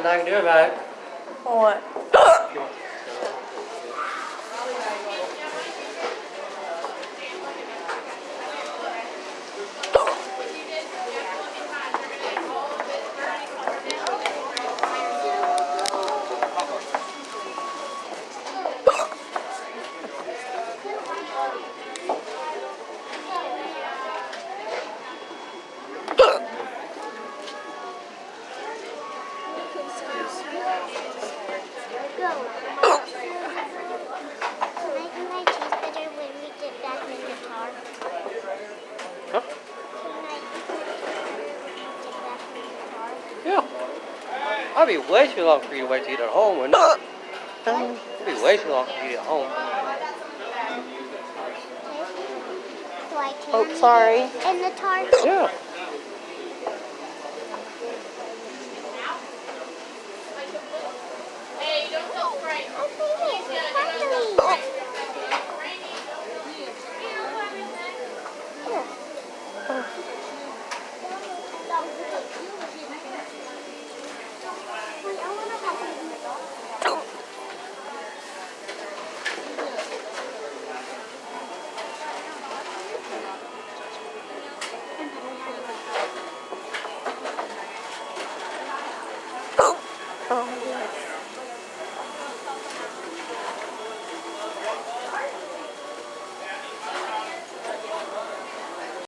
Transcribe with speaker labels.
Speaker 1: nothing I can do about it.
Speaker 2: What?
Speaker 1: Huh? Yeah. I'd be way too long for you to wait to get at home, wouldn't it? It'd be way too long for you to get home.
Speaker 2: Oh, sorry.
Speaker 3: In the tar.
Speaker 1: Yeah.